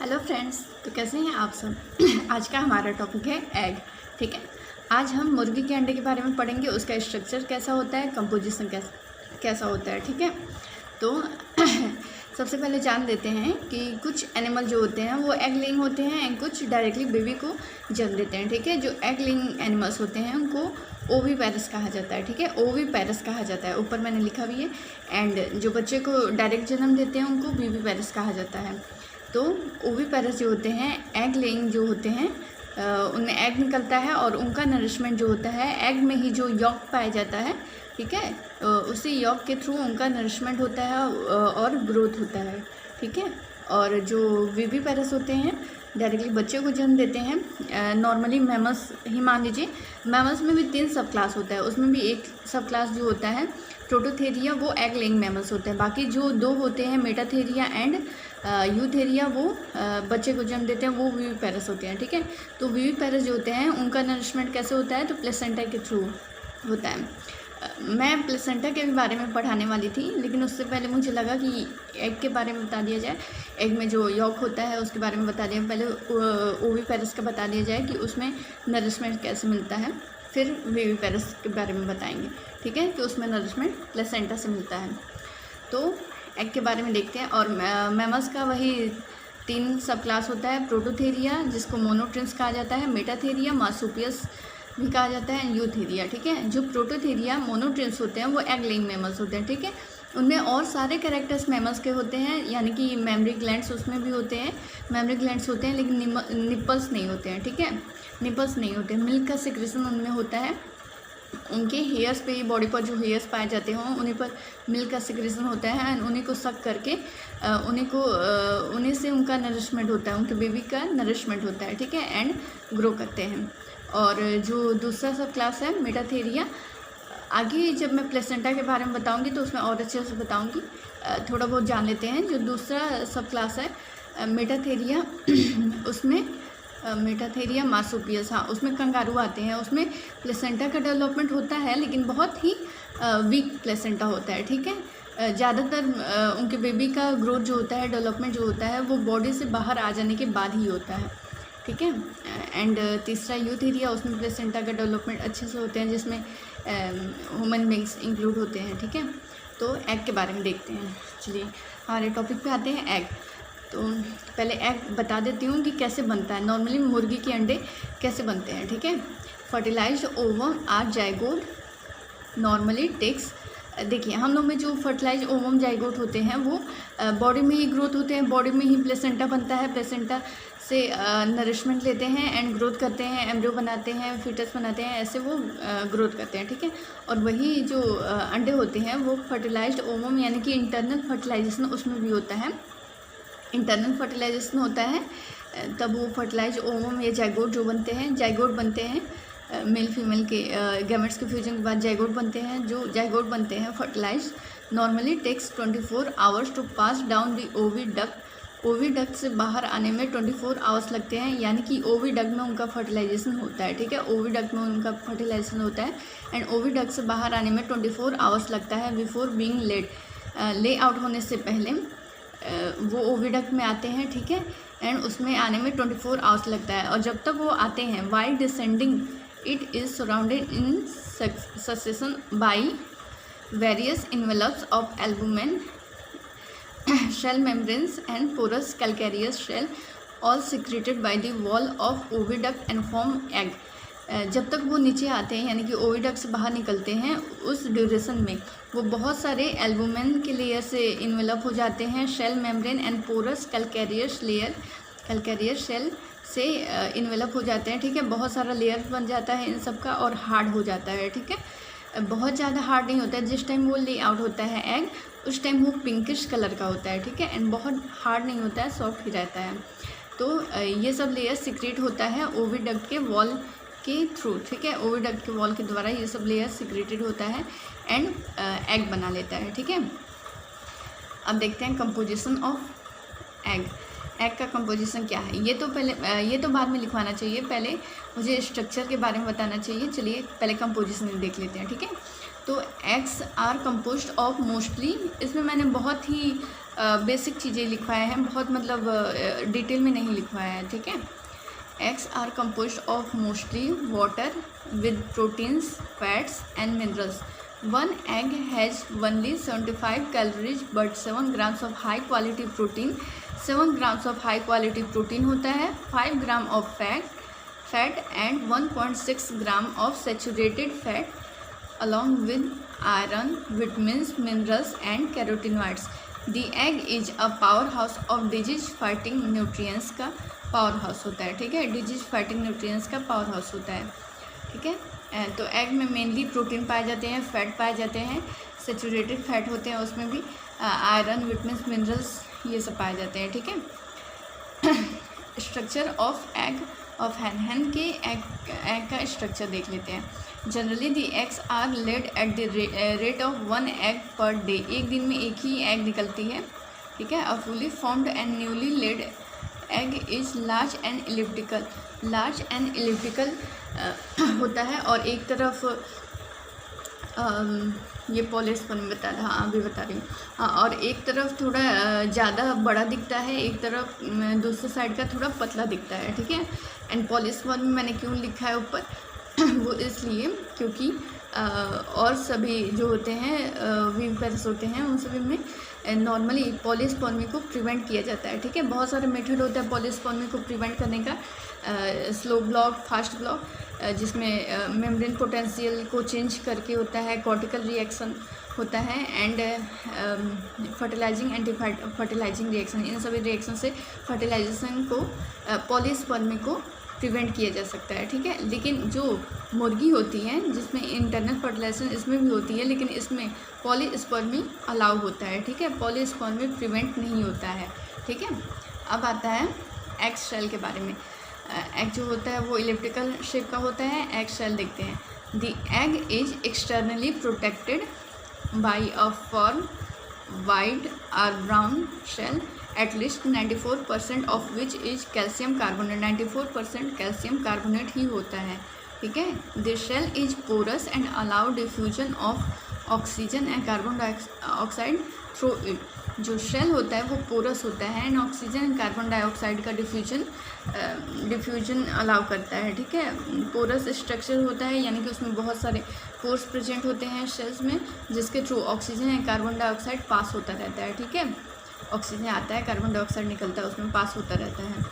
Hello friends, तो कैसे हैं आप सब। आज का हमारा टॉपिक है एग। ठीक है, आज हम मुर्गी के अंडे के बारे में पढ़ेंगे, उसका स्ट्रक्चर कैसा होता है, कंपोजिशन कैसा होता है। ठीक है, तो सबसे पहले जान लेते हैं कि कुछ एनिमल जो होते हैं वो एग लेइंग होते हैं एंड कुछ डायरेक्टली बेबी को जन्म देते हैं। ठीक है, जो एग लेइंग एनिमल्स होते हैं उनको ओवीपैरस कहा जाता है। ठीक है, ओवीपैरस कहा जाता है, ऊपर मैंने लिखा भी है। एंड जो बच्चे को डायरेक्ट जन्म देते हैं उनको बीवीपैरस कहा जाता है। तो ओवीपैरस जो होते हैं, एग लेइंग जो होते हैं, उनमें एग निकलता है और उनका नरिशमेंट जो होता है एग में ही जो यॉक पाया जाता है। ठीक है, उसी यॉक के थ्रू उनका नरिशमेंट होता है और ग्रोथ होता है। ठीक है, और जो विवीपैरस होते हैं डायरेक्टली बच्चे को जन्म देते हैं। नॉर्मली मैमल्स ही मान लीजिए, मैमल्स में भी 3 सब क्लास होता है, उसमें भी एक सब क्लास जो होता है प्रोटोथेरिया, वो एग लेइंग मैमल्स होते हैं। बाकी जो 2 होते हैं मेटाथेरिया एंड यूथेरिया, वो बच्चे को जन्म देते हैं, वो विवीपैरस होते हैं। ठीक है, तो विवीपैरस जो होते हैं उनका नरिशमेंट कैसे होता है, तो प्लेसेंटा के थ्रू होता है। मैं प्लेसेंटा के बारे में पढ़ाने वाली थी, लेकिन उससे पहले मुझे लगा कि एग के बारे में बता दिया जाए। एग में जो यॉक होता है उसके बारे में बता दिया, पहले ओवीपैरस का बता दिया जाए कि उसमें नरिशमेंट कैसे मिलता है, फिर विवीपैरस के बारे में बताएंगे। ठीक है, कि उसमें नरिशमेंट प्लेसेंटा से मिलता है। तो एग के बारे में देखते हैं। और मैमल्स का वही 3 सब क्लास होता है, प्रोटोथेरिया जिसको मोनोट्रिम्स कहा जाता है, मेटाथेरिया मार्सुपियस भी कहा जाता है, यूथेरिया। ठीक है, जो प्रोटोथेरिया मोनोट्रिम्स होते हैं वो एग लेइंग मैमल्स होते हैं। ठीक है, उनमें और सारे कैरेक्टर्स मैमल्स के होते हैं, यानी कि मेमरी ग्लैंड्स उसमें भी होते हैं, मेमरी ग्लैंड्स होते हैं, लेकिन निपल्स नहीं होते हैं। ठीक है, निपल्स नहीं होते, मिल्क का सिक्रेशन उनमें होता है। उनके हेयर्स पे, बॉडी पर जो हेयर्स पाए जाते हों उन्हीं पर मिल्क का सिक्रेशन होता है एंड उन्हीं को सक करके उन्हीं से उनका नरिशमेंट होता है, उनके बेबी का नरिशमेंट होता है। ठीक है, एंड ग्रो करते हैं। और जो दूसरा सब क्लास है मेटाथेरिया, आगे जब मैं प्लेसेंटा के बारे में बताऊंगी तो उसमें और अच्छे से बताऊंगी, थोड़ा बहुत जान लेते हैं। जो दूसरा सब क्लास है मेटाथेरिया, उसमें मेटाथेरिया मार्सुपियस, हाँ, उसमें कंगारू आते हैं। उसमें प्लेसेंटा का डेवलपमेंट होता है, लेकिन बहुत ही वीक प्लेसेंटा होता है। ठीक है, ज़्यादातर उनके बेबी का ग्रोथ जो होता है, डेवलपमेंट जो होता है, वो बॉडी से बाहर आ जाने के बाद ही होता है। ठीक है, एंड तीसरा यूथेरिया, उसमें प्लेसेंटा का डेवलपमेंट अच्छे से होते हैं, जिसमें ह्यूमन बींग्स इंक्लूड होते हैं। ठीक है, तो एग के बारे में देखते हैं। चलिए हमारे टॉपिक पे आते हैं, एग। तो पहले एग बता देती हूँ कि कैसे बनता है, नॉर्मली मुर्गी के अंडे कैसे बनते हैं। ठीक है, fertilised ovum or zygote normally takes, देखिए हम लोग में जो फर्टिलाइज ओवम जाइगोट होते हैं वो बॉडी में ही ग्रोथ होते हैं, बॉडी में ही प्लेसेंटा बनता है, प्लेसेंटा से नरिशमेंट लेते हैं एंड ग्रोथ करते हैं, एम्ब्रियो बनाते हैं, फीटस बनाते हैं, ऐसे वो ग्रोथ करते हैं। ठीक है, और वही जो अंडे होते हैं वो फर्टिलाइज्ड ओवम, यानी कि इंटरनल फर्टिलाइजेशन उसमें भी होता है, इंटरनल फर्टिलाइजेशन होता है, तब वो फर्टिलाइज ओवम या जाइगोट जो बनते हैं, जाइगोट बनते हैं, मेल फीमेल के गैमेट्स के फ्यूजन के बाद जाइगोट बनते हैं। जो जाइगोट बनते हैं fertilise normally takes 24 hours to pass down the oviduct, oviduct से बाहर आने में 24 आवर्स लगते हैं, यानी कि ओविडक्ट में उनका फर्टिलाइजेशन होता है। ठीक है, ओविडक्ट में उनका फर्टिलाइजेशन होता है एंड ओविडक्ट से बाहर आने में 24 आवर्स लगता है बिफोर बीइंग ले आउट होने से पहले वो ओविडक्ट में आते हैं। ठीक है, एंड उसमें आने में 24 आवर्स लगता है, और जब तक वो आते हैं while descending it is surrounded in succession by various envelopes of albumen, shell membranes and porous calcareous shell all secreted by the wall of oviduct and form egg। जब तक वो नीचे आते हैं, यानी कि ओविडक्ट से बाहर निकलते हैं, उस ड्यूरेशन में वो बहुत सारे एल्बुमेन के लेयर से इन्वेलप हो जाते हैं, shell membrane and porous calcareous layer, calcareous shell से इन्वेलप हो जाते हैं। ठीक है, बहुत सारा लेयर बन जाता है इन सब का और हार्ड हो जाता है। ठीक है, बहुत ज़्यादा हार्ड नहीं होता है, जिस टाइम वो ले आउट होता है एग उस टाइम वो पिंकिश कलर का होता है। ठीक है, एंड बहुत हार्ड नहीं होता है, सॉफ्ट ही रहता है। तो ये सब लेयर सिक्रेट होता है ओविडक्ट के वॉल के थ्रू। ठीक है, ओविडक्ट के वॉल के द्वारा ये सब लेयर सिक्रेटेड होता है एंड एग बना लेता है। ठीक है, अब देखते हैं कंपोजिशन ऑफ एग। एग का कंपोजिशन क्या है, ये तो बाद में लिखवाना चाहिए, पहले मुझे स्ट्रक्चर के बारे में बताना चाहिए। चलिए पहले कंपोजिशन देख लेते हैं। ठीक है, तो eggs are composed of mostly, इसमें मैंने बहुत ही बेसिक चीज़ें लिखवाए हैं, बहुत मतलब डिटेल में नहीं लिखवाया है, ठीक है। Eggs are composed of mostly water with proteins, fats and minerals. One egg has only 75 calories but 7 grams of high quality protein. 7 grams of high quality protein होता है, 5 gram of fat and 1.6 gram of saturated fat along with iron, vitamins, minerals and carotenoids. The egg is a powerhouse of disease fighting nutrients का power house होता है, ठीक है। Disease fighting nutrients का power house होता है, ठीक है। तो एग में मेनली प्रोटीन पाए जाते हैं, फैट पाए जाते हैं, सेचुरेटेड फैट होते हैं, उसमें भी आयरन, विटामिन्स, मिनरल्स ये सब पाए जाते हैं, ठीक है। Structure of egg of hen के एग का स्ट्रक्चर देख लेते हैं। Generally the eggs are laid at the rate of 1 egg per day. एक दिन में एक ही एग निकलती है, ठीक है। A fully formed and newly laid egg is large and elliptical. Large and elliptical होता है और एक तरफ ये पॉलिस्पन में बता रहा, हाँ अभी बता रही हूँ, हाँ। और एक तरफ थोड़ा ज़्यादा बड़ा दिखता है, एक तरफ दूसरे साइड का थोड़ा पतला दिखता है, ठीक है। एंड पॉलिस्पन में मैंने क्यों लिखा है ऊपर वो इसलिए क्योंकि और सभी जो होते हैं वीवर्स होते हैं उन सभी में नॉर्मली पॉलीस्पर्मी को प्रिवेंट किया जाता है, ठीक है। बहुत सारे मेथड होता है पॉलीस्पर्मी को प्रिवेंट करने का, स्लो ब्लॉक, फास्ट ब्लॉक, जिसमें मेम्ब्रेन पोटेंशियल को चेंज करके होता है, कॉर्टिकल रिएक्शन होता है and fertilising anti fertilising reaction. इन सभी रिएक्शन से फर्टिलाइजेशन को पॉलीस्पर्मी को प्रिवेंट किया जा सकता है, ठीक है। लेकिन जो मुर्गी होती है जिसमें इंटरनल फर्टिलाइजेशन इसमें भी होती है, लेकिन इसमें पॉलीस्पर्मी अलाउ होता है, ठीक है। पॉलीस्पर्मी प्रिवेंट नहीं होता है, ठीक है। अब आता है एग शेल के बारे में। एग जो होता है वो इलिप्टिकल शेप का होता है। एग शेल देखते हैं। The egg is externally protected by a firm white और brown shell at least 94% of which is calcium carbonate। 94% calcium carbonate ही होता है, ठीक है। The shell is porous and allow diffusion of oxygen and carbon dioxide through it। जो shell होता है वो पोरस होता है and oxygen and carbon dioxide का डिफ्यूजन अलाउ करता है, ठीक है। पोरस स्ट्रक्चर होता है यानी कि उसमें बहुत सारे पोर्स प्रेजेंट होते हैं शेल्स में, जिसके through oxygen and carbon dioxide pass होता रहता है, ठीक है। ऑक्सीजन आता है, कार्बन डाइऑक्साइड निकलता है, उसमें पास होता रहता है।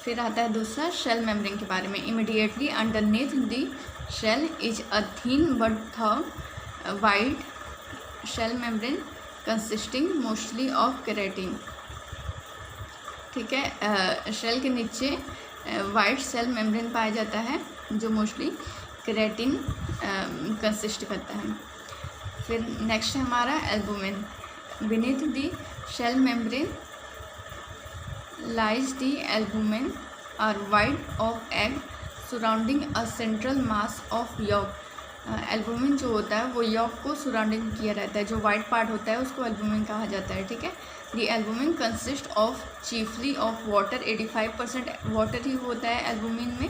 फिर आता है दूसरा शेल मेम्ब्रेन के बारे में। Immediately underneath the shell is a thin but thick white shell membrane consisting mostly of keratin, ठीक है। शेल के नीचे वाइट सेल मेम्ब्रेन पाया जाता है जो मोस्टली केराटिन कंसिस्ट करता है। फिर नेक्स्ट है हमारा albumin. Beneath the shell membrane lies the albumin or white of egg surrounding a central mass of yolk। Albumin जो होता है वो यॉक को सराउंडिंग किया रहता है, जो वाइट पार्ट होता है उसको एल्बुमिन कहा जाता है, ठीक है। The albumin consist of chiefly of water. 85% water ही होता है एल्बुमिन में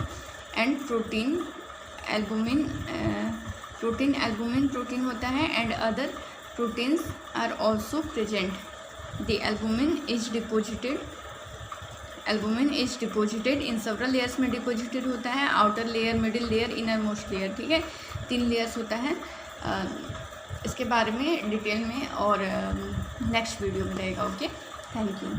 एंड प्रोटीन। एल्बुमिन प्रोटीन होता है and other proteins are also present। The albumin is deposited in several layers में deposited होता है। outer layer, middle layer, innermost layer, ठीक है। 3 layers होता है। इसके बारे में डिटेल में और नेक्स्ट वीडियो में रहेगा। Okay, thank you.